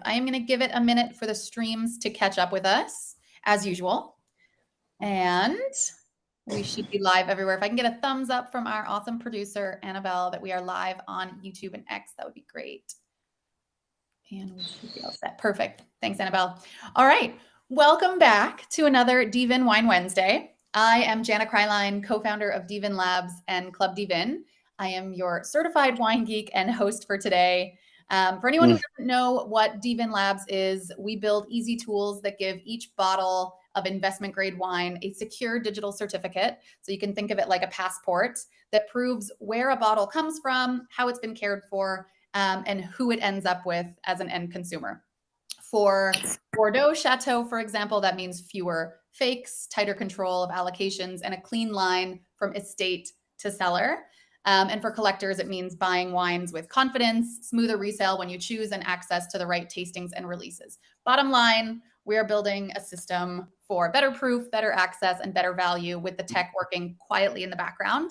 I am going to give it a minute for the streams to catch up with us, as usual. And we should be live everywhere. If I can get a thumbs up from our awesome producer, Annabelle, that we are live on YouTube and X, that would be great. And we should be all set. Perfect. Thanks, Annabelle. All right. Welcome back to another dVIN Wine Wednesday. I am Jana Kryline, co-founder of dVIN Labs and Club dVIN. I am your certified wine geek and host for today. For anyone who doesn't know what dVIN Labs is, we build easy tools that give each bottle of investment grade wine a secure digital certificate. So you can think of it like a passport that proves where a bottle comes from, how it's been cared for, and who it ends up with as an end consumer. For Bordeaux Château, for example, that means fewer fakes, tighter control of allocations, and a clean line from estate to cellar. And for collectors, it means buying wines with confidence, smoother resale when you choose, and access to the right tastings and releases. Bottom line, we are building a system for better proof, better access, and better value with the tech working quietly in the background.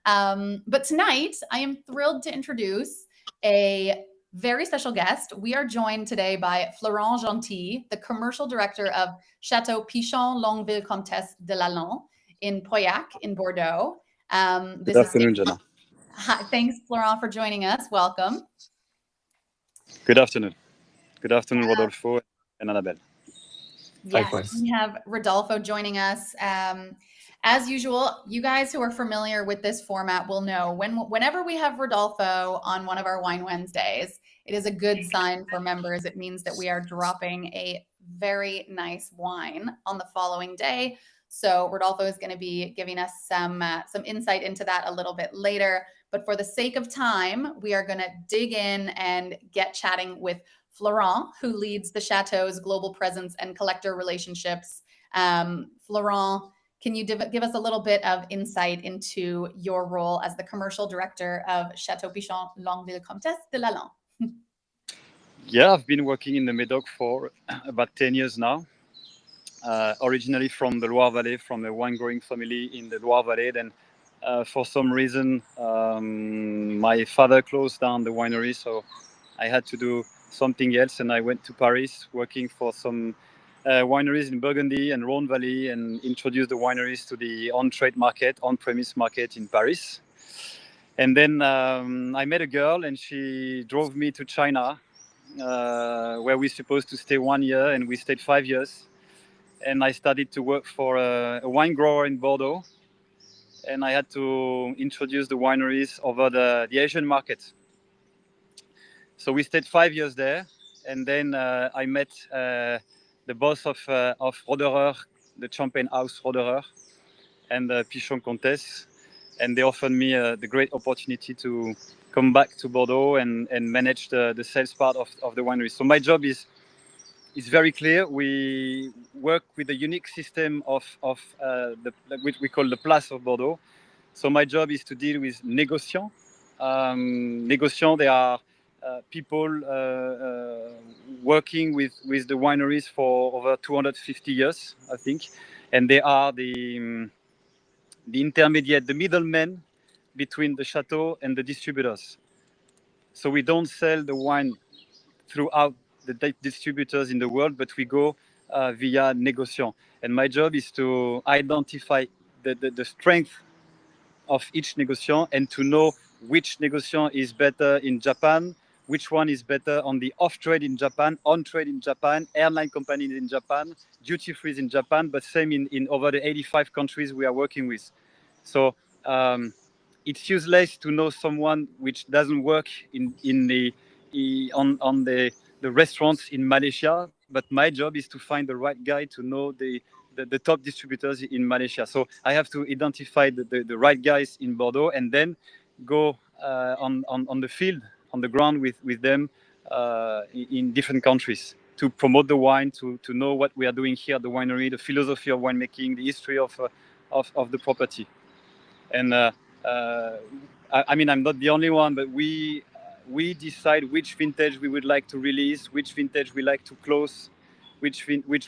But tonight, I am thrilled to introduce a very special guest. We are joined today by Florent Genty, the commercial director of Château Pichon Longueville Comtesse de Lalande in Pauillac in Bordeaux. Good afternoon, Jana. Hi, thanks, Florent, for joining us. Welcome. Good afternoon. Good afternoon, Rodolfo and Annabelle. Yes, we have Rodolfo joining us. As usual, you guys who are familiar with this format will know whenever we have Rodolfo on one of our Wine Wednesdays, it is a good sign for members. It means that we are dropping a very nice wine on the following day. So Rodolfo is going to be giving us some insight into that a little bit later. But for the sake of time, we are going to dig in and get chatting with Florent, who leads the Chateau's global presence and collector relationships. Florent, can you give us a little bit of insight into your role as the commercial director of Château Pichon Longueville Comtesse de Lalande? Yeah, I've been working in the Médoc for about 10 years now. Originally from the Loire Valley, from a wine growing family in the Loire Valley. Then for some reason, my father closed down the winery, so I had to do something else, and I went to Paris working for some wineries in Burgundy and Rhone Valley, and introduced the wineries to the on-trade market, on-premise market in Paris. And then I met a girl, and she drove me to China, where we're supposed to stay 1 year, and we stayed 5 years. And I started to work for a wine grower in Bordeaux, and I had to introduce the wineries over the Asian market. So we stayed 5 years there, and then I met the boss of Roederer, the champagne house Roederer, and Pichon Comtesse, and they offered me the great opportunity to come back to Bordeaux and manage the sales part of the winery. So my job is very clear. We work with a unique system of which we call the Place of Bordeaux. So my job is to deal with négociants. Négociants, they are people working with the wineries for over 250 years, I think. And they are the intermediate, the middlemen between the chateau and the distributors. So we don't sell the wine throughout the distributors in the world, but we go via négociants. And my job is to identify the strength of each négociant and to know which négociant is better in Japan, which one is better on the off-trade in Japan, on-trade in Japan, airline companies in Japan, duty-free in Japan, but same in over the 85 countries we are working with. So it's useless to know someone which doesn't work on the restaurants in Malaysia, but my job is to find the right guy to know the top distributors in Malaysia. So I have to identify the right guys in Bordeaux and then go on the field, on the ground with them in different countries to promote the wine, to know what we are doing here at the winery, the philosophy of winemaking, the history of the property. And I mean, I'm not the only one, but we decide which vintage we would like to release, which vintage we like to close, which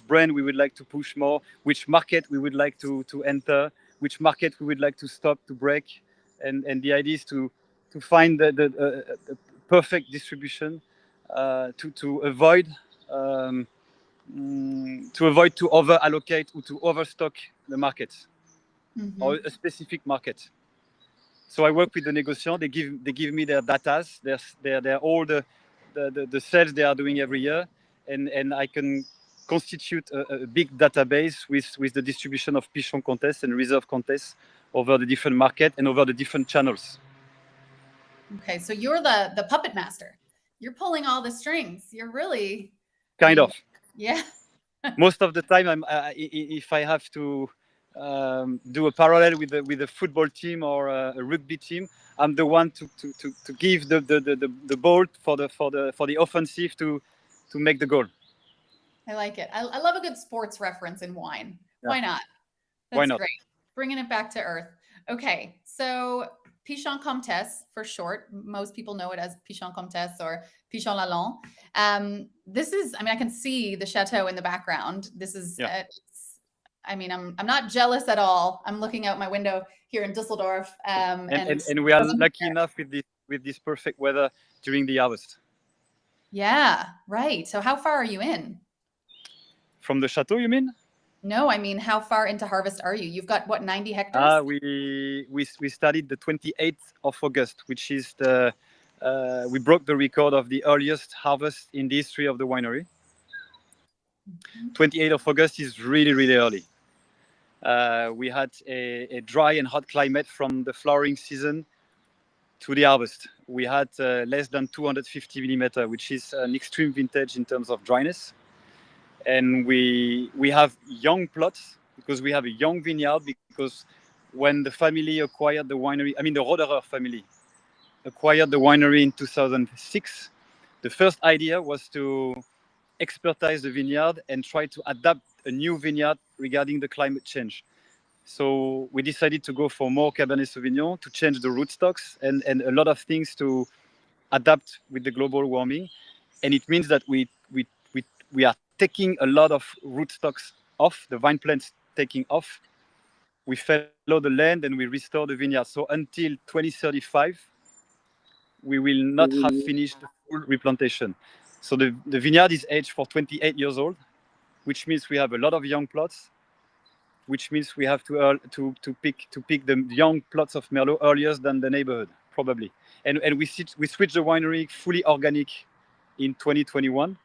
brand we would like to push more, which market we would like to enter, which market we would like to stop, to break. And the idea is to find the perfect distribution, to avoid um, to avoid to over allocate or to overstock the market or a specific market. So I work with the negotiant. They give me their datas, their all the sales they are doing every year, and I can constitute a big database with the distribution of Pichon Comtesse and Reserve Comtesse over the different market and over the different channels. Okay, so you're the puppet master. You're pulling all the strings. You're really Kind of. Yeah. Most of the time, if I have to do a parallel with a football team or a rugby team, I'm the one to give the ball for the offensive to make the goal. I like it. I love a good sports reference in wine. Yeah. Why not? That's Why not? great. Bringing it back to earth. Okay, so Pichon Comtesse for short. Most people know it as Pichon Comtesse or Pichon Lalande. This is, I mean, I can see the chateau in the background. This is, I mean, I'm not jealous at all. I'm looking out my window here in Düsseldorf. And we are lucky enough with this perfect weather during the harvest. Yeah, right. So how far are you in? From the chateau, you mean? No, I mean, how far into harvest are you? You've got what, 90 hectares? We started the 28th of August, which is we broke the record of the earliest harvest in the history of the winery. 28th of August is really, really early. We had a dry and hot climate from the flowering season to the harvest. We had less than 250 millimeter, which is an extreme vintage in terms of dryness. And we have young plots because we have a young vineyard, because when the family acquired the winery, I mean the Roderer family acquired the winery in 2006, the first idea was to expertise the vineyard and try to adapt a new vineyard regarding the climate change. So we decided to go for more Cabernet Sauvignon, to change the rootstocks and a lot of things to adapt with the global warming. And it means that we are taking a lot of rootstocks off, the vine plants taking off. We follow the land and we restore the vineyard. So until 2035, we will not have finished the full replantation. So the vineyard is aged for 28 years old, which means we have a lot of young plots, which means we have to pick the young plots of Merlot earlier than the neighborhood, probably. And we switched the winery fully organic in 2021.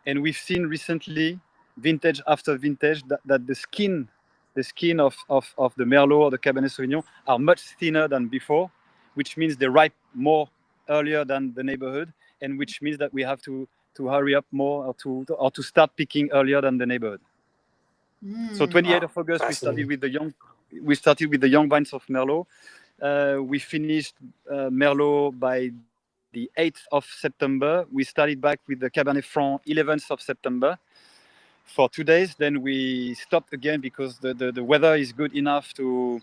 And we've seen recently, vintage after vintage, that the skin of the Merlot or the Cabernet Sauvignon are much thinner than before, which means they ripe more earlier than the neighborhood, and which means that we have to hurry up more or to start picking earlier than the neighborhood. So 28th of August, we started with the young vines of Merlot. We finished Merlot by the 8th of September. We started back with the Cabernet Franc 11th of September for 2 days. Then we stopped again because the weather is good enough to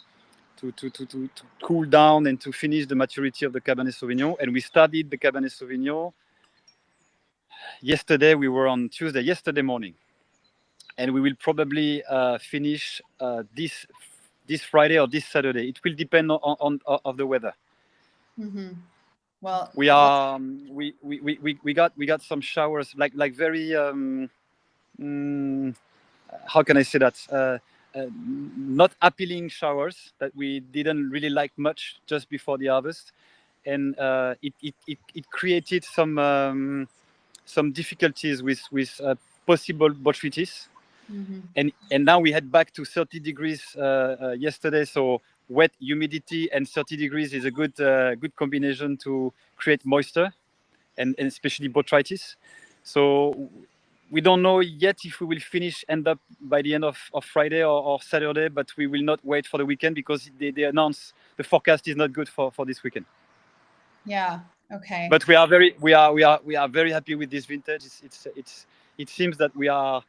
cool down and to finish the maturity of the Cabernet Sauvignon. And we started the Cabernet Sauvignon yesterday. We were on Tuesday, yesterday morning. And we will probably finish this Friday or this Saturday. It will depend on the weather. Mm-hmm. Well, we got some showers, like very how can I say that? Not appealing showers that we didn't really like much just before the harvest, and it created some difficulties with possible botrytis. Mm-hmm. And now we head back to 30 degrees yesterday. So wet, humidity, and 30 degrees is a good combination to create moisture and especially botrytis. So we don't know yet if we will end up by the end of Friday or Saturday, but we will not wait for the weekend because they announce the forecast is not good for this weekend. Yeah. Okay. But we are very happy with this vintage. It seems that we are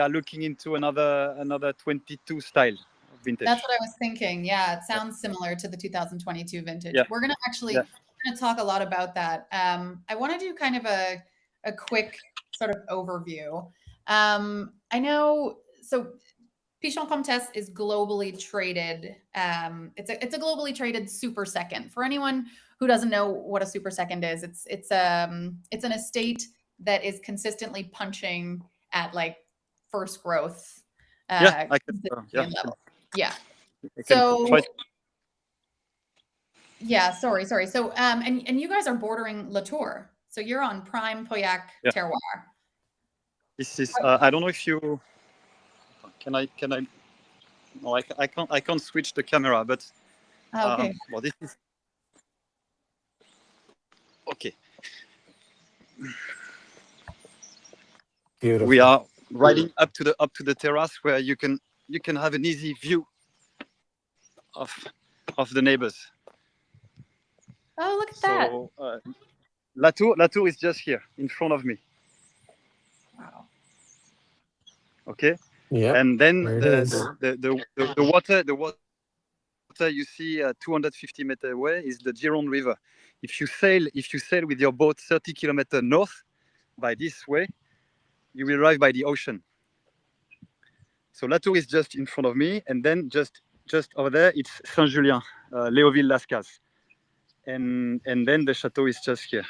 looking into another 22 style vintage. That's what I was thinking. Yeah, it sounds similar to the 2022 vintage. Yeah. We're going to actually talk a lot about that. I want to do kind of a quick sort of overview. I know, so Pichon Comtesse is globally traded. It's a globally traded super second. For anyone who doesn't know what a super second is, it's an estate that is consistently punching at like first growth Yeah, I can. level. Yeah. I can So try. yeah, sorry. So and you guys are bordering Latour. So you're on prime Pauillac Yeah, terroir. this is. I don't know if you can. I. No, I can't. I can't switch the camera, but Okay. well, this is okay. Beautiful. We are riding up to the terrace where you can have an easy view of the neighbors. Oh, look at that. So Latour is just here in front of me. Wow. Okay, Yeah. and then There it is. the water you see 250 meters away is the Gironde River. If you sail with your boat 30 kilometers north by this way, you will arrive by the ocean. So Latour is just in front of me, and then just over there it's Saint-Julien, Léoville-Lascaz, and then the chateau is just here.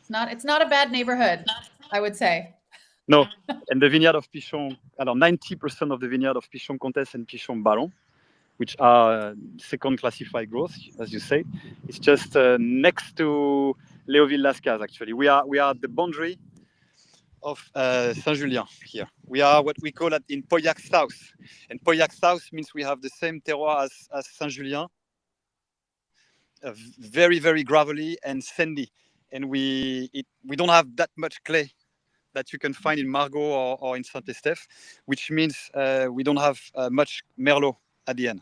It's not a bad neighborhood, I would say. No, and the vineyard of Pichon, 90% of the vineyard of Pichon Comtesse and Pichon Ballon, which are second classified growth, as you say, it's just next to Léoville-Lascaz. Actually, we are at the boundary of Saint-Julien here. We are what we call it in Pauillac South, and Pauillac South means we have the same terroir as Saint-Julien, very very gravelly and sandy, and we don't have that much clay that you can find in Margaux or in Saint-Estèphe, which means we don't have much Merlot at the end.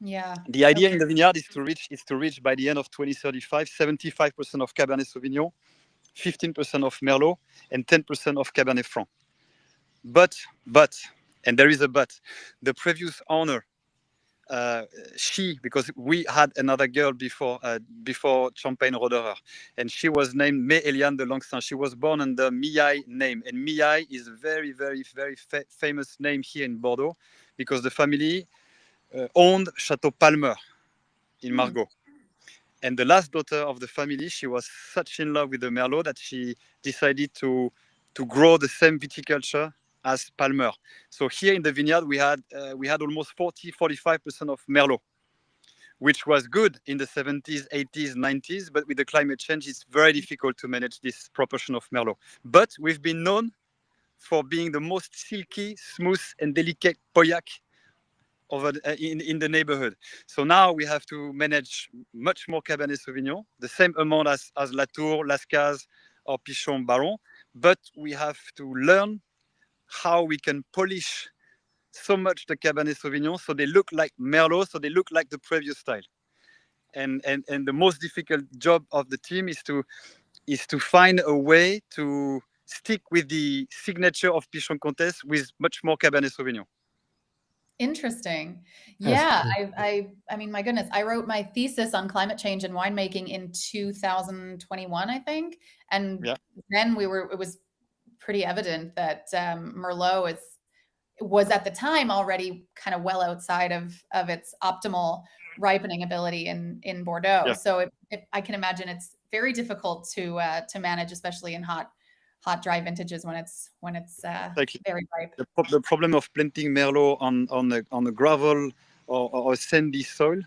Yeah. The idea in the vineyard is to reach by the end of 2035 75% of Cabernet Sauvignon, 15% of Merlot, and 10% of Cabernet Franc. But, and there is a but, the previous owner, because we had another girl before Champagne Roderer, and she was named Mé Eliane de Langsin. She was born under Miaille name, and Miaille is a very, very, very famous name here in Bordeaux because the family owned Château Palmer in Margaux. And the last daughter of the family, she was such in love with the Merlot that she decided to grow the same viticulture as Palmer. So here in the vineyard, we had almost 45% of Merlot, which was good in the 70s, 80s, 90s. But with the climate change, it's very difficult to manage this proportion of Merlot. But we've been known for being the most silky, smooth, and delicate Pauillac in the neighborhood. So now we have to manage much more Cabernet Sauvignon, the same amount as Latour, Lascaz, or Pichon Baron, but we have to learn how we can polish so much the Cabernet Sauvignon so they look like Merlot, so they look like the previous style. And the most difficult job of the team is to find a way to stick with the signature of Pichon Comtesse with much more Cabernet Sauvignon. Interesting. Yeah, I mean, my goodness, I wrote my thesis on climate change and winemaking in 2021, I think, and then it was pretty evident that Merlot was at the time already kind of well outside of its optimal ripening ability in Bordeaux. Yeah. So I can imagine it's very difficult to manage, especially in hot, dry vintages when it's very ripe. The problem of planting Merlot on a gravel or a sandy soil,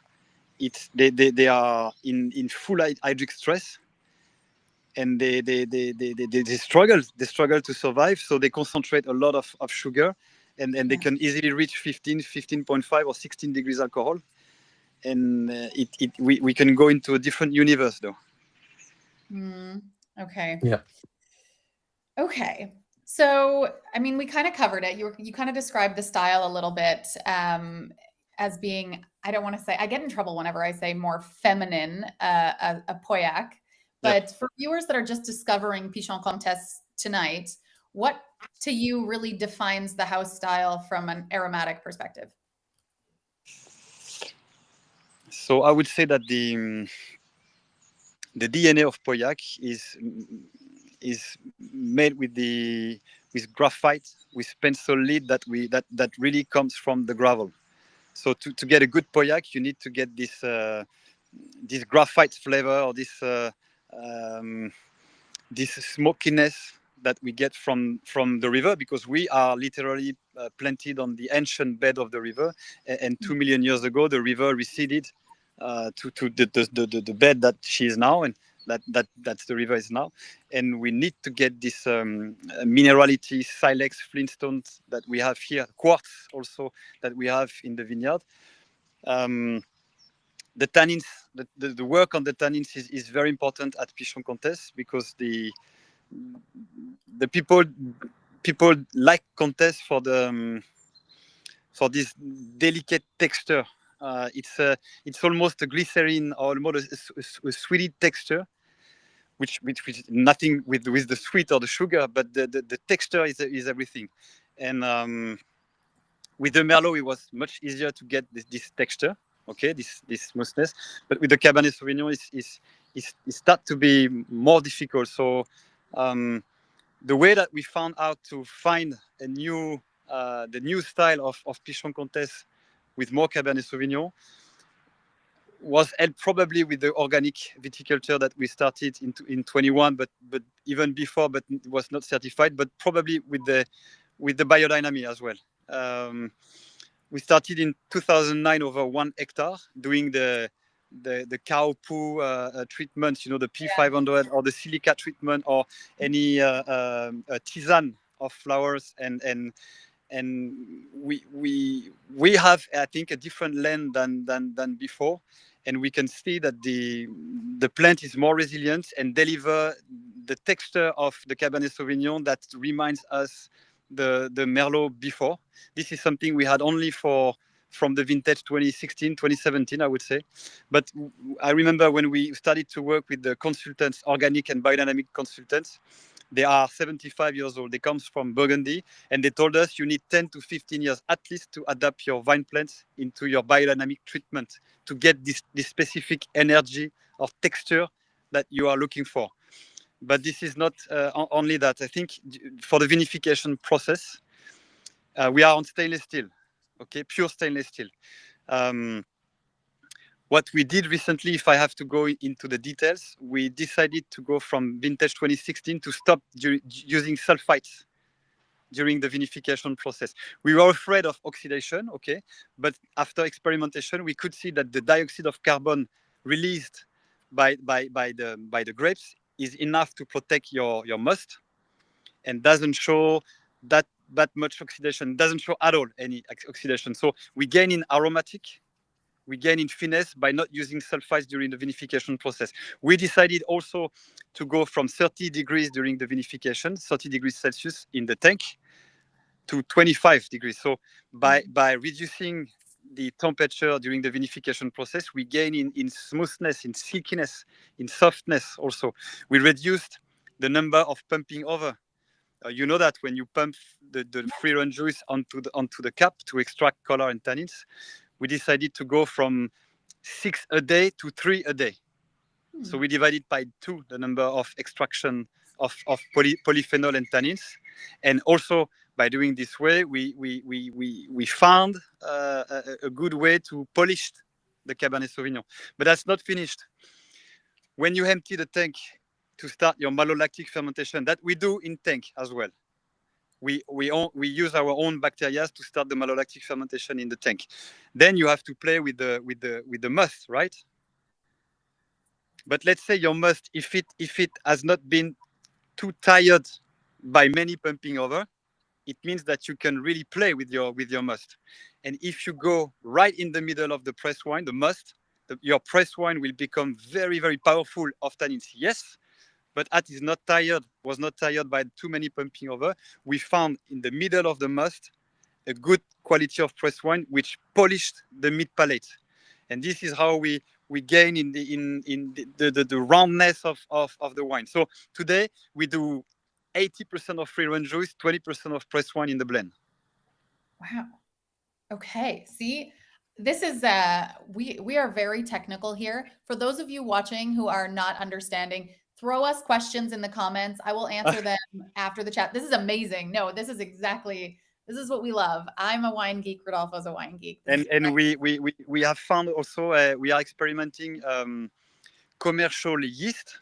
they are in full hydric stress, and they struggle to survive. So they concentrate a lot of sugar, and they can easily reach 15.5 or 16 degrees alcohol, and we can go into a different universe though. Okay. Yeah. Okay. So, I mean, we kind of covered it. You kind of described the style a little bit as being, I don't want to say, I get in trouble whenever I say more feminine, a Pauillac. But for viewers that are just discovering Pichon Comtesse tonight, what to you really defines the house style from an aromatic perspective? So I would say that the DNA of Pauillac is made with graphite, with pencil lead that really comes from the gravel. So to get a good Pauillac, you need to get this graphite flavor or this this smokiness that we get from the river, because we are literally planted on the ancient bed of the river, and 2 million years ago the river receded to the bed that she is now, and that's the river is now. And we need to get this minerality, silex, flintstones that we have here, quartz also that we have in the vineyard. The tannins, the work on the tannins is very important at Pichon Comtesse, because the people like Comtesse for this delicate texture. It's almost a glycerin, or almost a sweety texture, which nothing with the sweet or the sugar, but the texture is everything. And with the Merlot, it was much easier to get this texture, okay, this smoothness. But with the Cabernet Sauvignon, it start to be more difficult. So the way that we found out to find the new style of Pichon Comtesse with more Cabernet Sauvignon was helped probably with the organic viticulture that we started in 21, but even before, but it was not certified, but probably with the biodynamic as well. We started in 2009 over 1 hectare doing the cow poo treatment, the P500 or the silica treatment, or any tisane of flowers, and we have, I think, a different land than before, and we can see that the plant is more resilient and deliver the texture of the Cabernet Sauvignon that reminds us the Merlot before. This is something we had only from the vintage 2016, 2017, I would say. But I remember when we started to work with the consultants, organic and biodynamic consultants, they are 75 years old. They come from Burgundy, and they told us you need 10 to 15 years at least to adapt your vine plants into your biodynamic treatment to get this specific energy or texture that you are looking for. But this is not only that. I think for the vinification process, we are on stainless steel, okay, pure stainless steel. What we did recently, if I have to go into the details, we decided to go from vintage 2016 to stop using sulfites during the vinification process. We were afraid of oxidation, okay, but after experimentation, we could see that the dioxide of carbon released by the grapes is enough to protect your must, and doesn't show that much oxidation, doesn't show at all any oxidation. So we gain in aromatic, we gain in finesse by not using sulfites during the vinification process. We decided also to go from 30 degrees during the vinification, 30 degrees Celsius in the tank, to 25 degrees. So by reducing the temperature during the vinification process, we gain in smoothness, in silkiness, in softness also. We reduced the number of pumping over. You know that when you pump the free run juice onto the cap to extract color and tannins, we decided to go from 6 a day to 3 a day. So we divided by 2 the number of extraction of polyphenol and tannins. And also by doing this way, we found a good way to polish the Cabernet Sauvignon. But that's not finished. When you empty the tank to start your malolactic fermentation, that we do in tank as well. We use our own bacteria to start the malolactic fermentation in the tank. Then you have to play with the must, right? But let's say your must, if it has not been too tired by many pumping over, it means that you can really play with your must. And if you go right in the middle of the press wine, the must, your press wine will become very, very powerful of tannins. Yes, but was not tired by too many pumping over. We found in the middle of the must a good quality of press wine, which polished the mid palate. And this is how we gain in the roundness of the wine. So today we do 80% of free run juice, 20% of press wine in the blend. Wow. Okay. See, this is we are very technical here. For those of you watching who are not understanding, throw us questions in the comments. I will answer them after the chat. This is amazing. No, this is what we love. I'm a wine geek. Rodolfo's a wine geek. And we have found also we are experimenting commercial yeast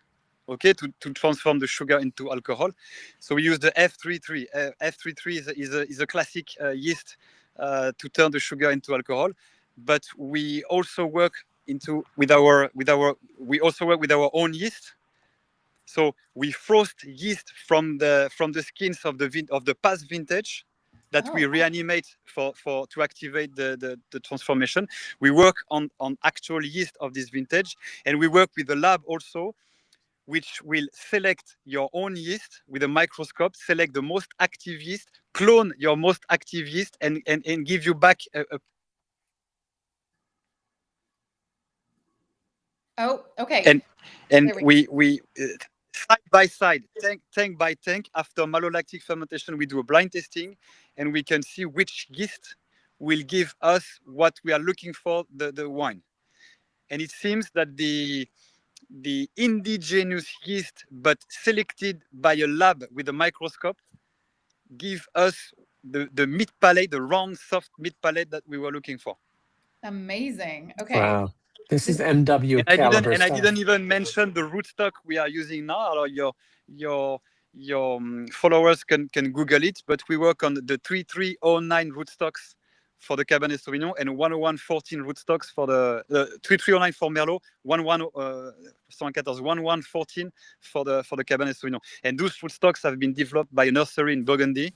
okay, to transform the sugar into alcohol. So we use the F33. F33 is a classic yeast to turn the sugar into alcohol. But we also work with our own yeast. So we frost yeast from the skins of the past vintage that we reanimate to activate the transformation. We work on actual yeast of this vintage, and we work with the lab also, which will select your own yeast with a microscope, select the most active yeast, clone your most active yeast, and give you back a Oh, okay. and we side by side, tank by tank, after malolactic fermentation, we do a blind testing, and we can see which yeast will give us what we are looking for, the wine. And it seems that the indigenous yeast, but selected by a lab with a microscope, give us the mid palate, the round, soft mid palate that we were looking for. Amazing. Okay. Wow. This is MW And caliber I stuff. didn't even mention the rootstock we are using now. Or your followers can Google it. But we work on the 3309 rootstocks for the Cabernet Sauvignon and 10114 rootstocks for the 3309 for Merlot, 1114 for the Cabernet Sauvignon. And those rootstocks have been developed by a nursery in Burgundy.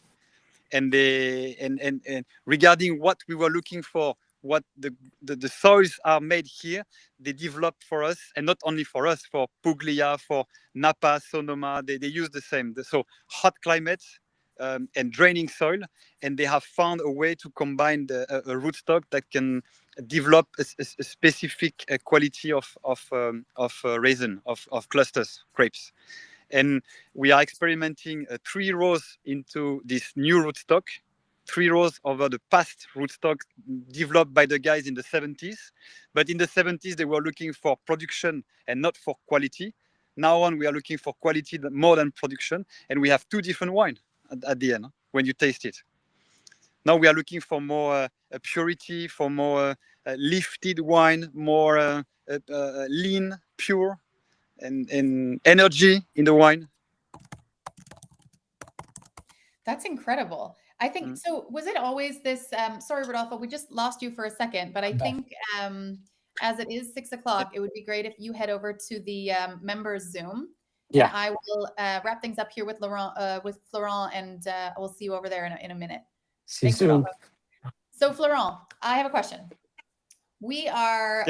And regarding what we were looking for, what the soils are made here, they developed for us, and not only for us, for Puglia, for Napa, Sonoma, they use the same. So hot climate and draining soil, and they have found a way to combine a rootstock that can develop a specific quality of raisin, of clusters, grapes. And we are experimenting 3 rows into this new rootstock, 3 rows over the past rootstock developed by the guys in the 70s. But in the 70s, they were looking for production and not for quality. Now on, we are looking for quality more than production. And we have 2 different wines at the end when you taste it. Now we are looking for more purity, for more lifted wine, more lean, pure, and energy in the wine. That's incredible. I think so. Was it always this? Sorry, Rodolfo, we just lost you for a second, but I think as it is 6 o'clock, it would be great if you head over to the members Zoom. Yeah. And I will wrap things up here with Florent, and we'll see you over there in a minute. See you soon. So, Florent, I have a question. We are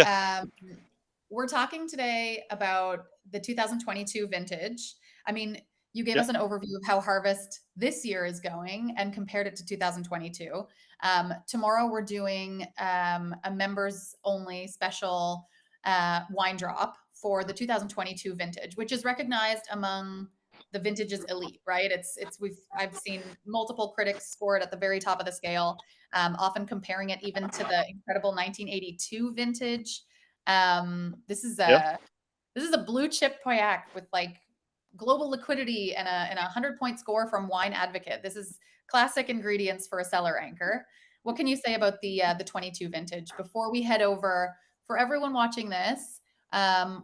we're talking today about the 2022 vintage. I mean, you gave us an overview of how harvest this year is going and compared it to 2022. Tomorrow we're doing a members only special wine drop for the 2022 vintage, which is recognized among the vintages elite, right? I've seen multiple critics score it at the very top of the scale, often comparing it even to the incredible 1982 vintage. This is a blue chip Pauillac with like global liquidity and a 100-point score from Wine Advocate. This is classic ingredients for a cellar anchor. What can you say about the 22 vintage before we head over? For everyone watching this,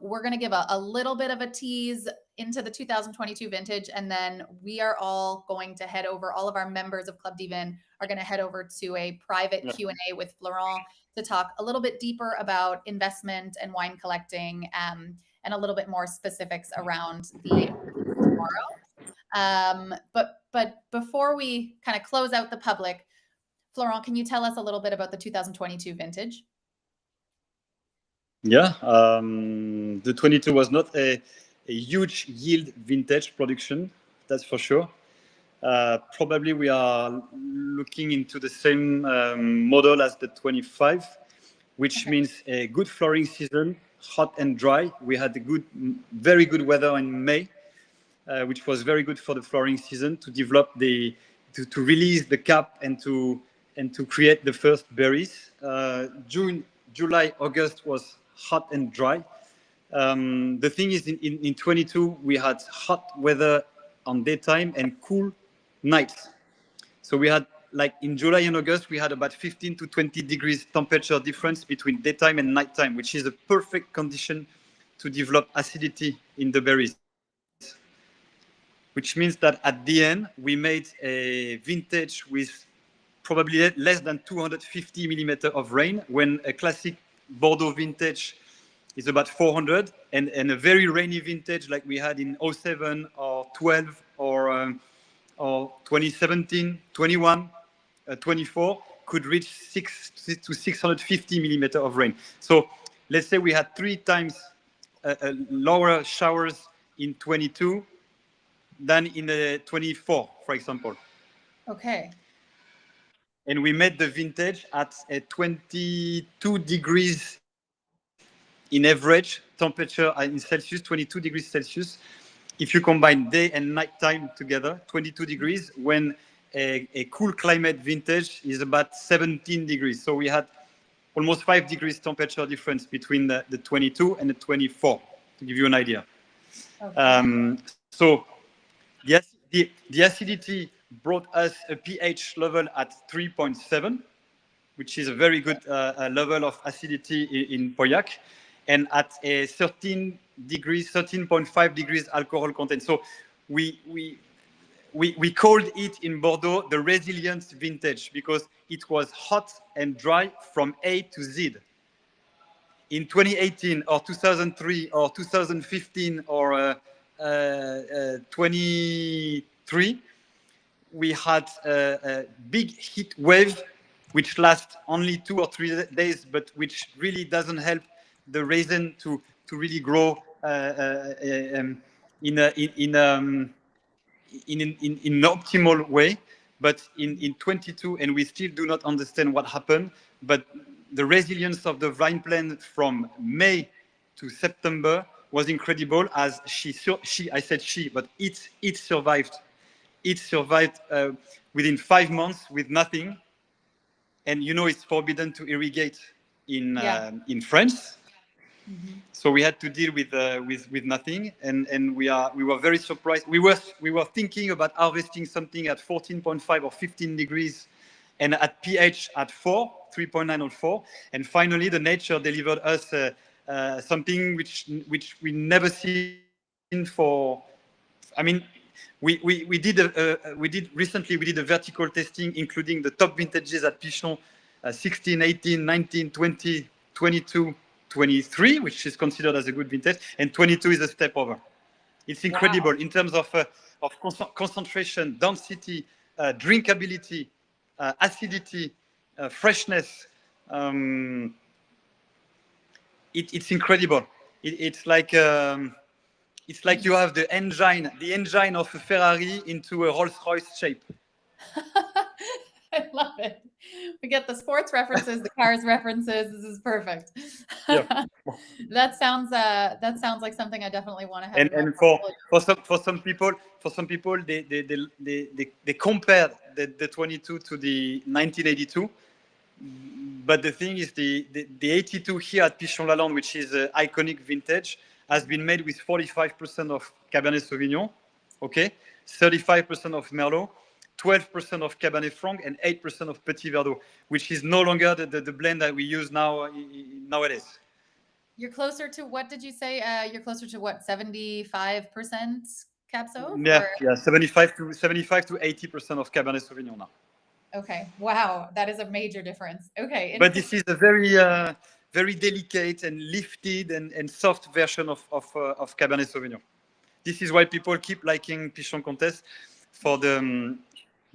we're going to give a little bit of a tease into the 2022 vintage, and then we are all going to head over. All of our members of Club dVIN are going to head over to a private Q&A with Florent to talk a little bit deeper about investment and wine collecting, and a little bit more specifics around the tomorrow. But before we kind of close out the public, Florent, can you tell us a little bit about the 2022 vintage? Yeah, the 22 was not a huge yield vintage production, that's for sure. Probably we are looking into the same model as the 25, which means a good flowering season, hot and dry. We had very good weather in May, which was very good for the flowering season to develop to release the cap and to create the first berries. June, July, August was hot and dry. The thing is, in 22, we had hot weather on daytime and cool nights. So we had, like in July and August, we had about 15 to 20 degrees temperature difference between daytime and nighttime, which is a perfect condition to develop acidity in the berries. which means that at the end, we made a vintage with probably less than 250 millimeters of rain, when a classic Bordeaux vintage is about 400, and a very rainy vintage like we had in 07 or 12 or 2017, 21, 24 could reach 6 to 650 millimeters of rain. So let's say we had 3 times lower showers in 22 than in 24, for example. Okay. And we made the vintage at a 22 degrees in average temperature in Celsius, 22 degrees Celsius. If you combine day and night time together, 22 degrees, when a cool climate vintage is about 17 degrees. So we had almost 5 degrees temperature difference between the 22 and the 24, to give you an idea. Okay. So the acidity brought us a pH level at 3.7, which is a very good level of acidity in Pauillac, and at a 13.5 degrees alcohol content. So we called it in Bordeaux the resilience vintage, because it was hot and dry from A to Z. In 2018 or 2003 or 2015 or 23, we had a big heat wave which lasts only 2 or 3 days, but which really doesn't help the raisin to really grow in an optimal way. But in 22, and we still do not understand what happened, but the resilience of the vine plant from May to September was incredible, as I said she, but it survived. It survived within 5 months with nothing. And you know, it's forbidden to irrigate in France. Mm-hmm. So we had to deal with nothing, and we were very surprised. We were thinking about harvesting something at 14.5 or 15 degrees, and at pH at 3.9 or 4. And finally, the nature delivered us something which we never seen for. I mean, we did a vertical testing, including the top vintages at Pichon, 16, 18, 19, 20, 22. 23, which is considered as a good vintage, and 22 is a step over. It's incredible. Wow. In terms of concentration, density, drinkability, acidity, freshness. It's incredible. It's like you have the engine of a Ferrari into a Rolls-Royce shape. I love it. We get the sports references, the cars references. This is perfect. Yeah. That sounds like something I definitely want to have. And for some people, they compare the 22 to the 1982. But the thing is, the 82 here at Pichon Lalande, which is an iconic vintage, has been made with 45% of Cabernet Sauvignon, okay, 35% of Merlot, 12% of Cabernet Franc, and 8% of Petit Verdot, which is no longer the blend that we use nowadays. You're closer to, what did you say? You're closer to what, 75% Cab Sauv? Yeah, 75 to 80% of Cabernet Sauvignon now. Okay, wow, that is a major difference. Okay, but this is a very delicate and lifted and soft version of Cabernet Sauvignon. This is why people keep liking Pichon Comtesse for the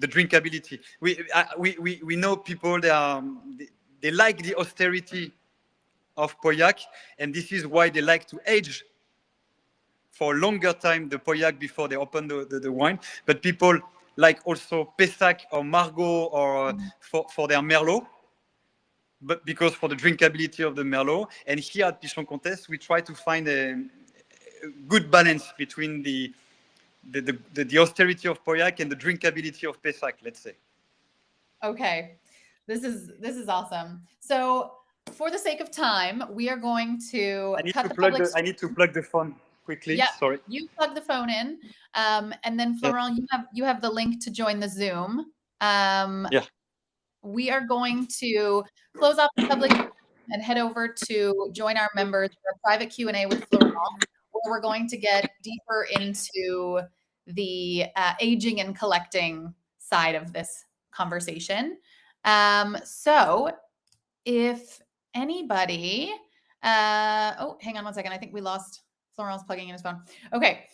drinkability. We know people, they like the austerity of Pauillac, and this is why they like to age for a longer time the Pauillac before they open the wine. But people like also Pessac or Margaux or for their Merlot, but because for the drinkability of the Merlot. And here at Pichon Comtesse, we try to find a good balance between the austerity of Pauillac and the drinkability of Pessac, let's say. Okay, this is awesome. So for the sake of time, we are going to I need to plug the phone quickly. Yeah, sorry. You plug the phone in, and then Florent, you have the link to join the Zoom. Yeah. We are going to close off the public and head over to join our members for a private Q&A with Florent, where we're going to get deeper into the aging and collecting side of this conversation. So if anybody, oh, hang on one second. I think we lost Florent's plugging in his phone. Okay.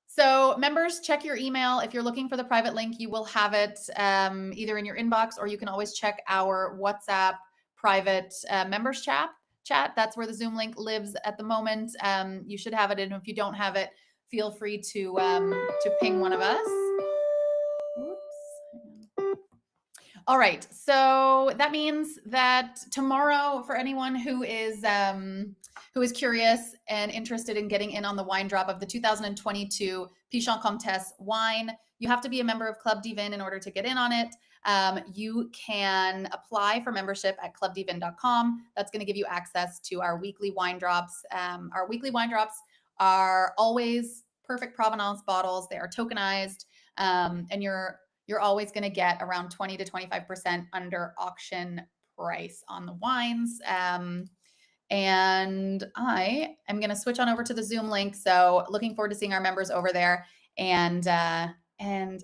So members, check your email. If you're looking for the private link, you will have it either in your inbox, or you can always check our WhatsApp private members chat. That's where the Zoom link lives at the moment. You should have it. And if you don't have it, feel free to ping one of us. Oops. All right. So that means that tomorrow, for anyone who is curious and interested in getting in on the wine drop of the 2022 Pichon Comtesse wine, you have to be a member of Club dVIN in order to get in on it. You can apply for membership at clubdvin.com. That's going to give you access to our weekly wine drops. Our weekly wine drops are always perfect provenance bottles. They are tokenized, and you're always going to get around 20 to 25% under auction price on the wines. And I am going to switch on over to the Zoom link. So looking forward to seeing our members over there. And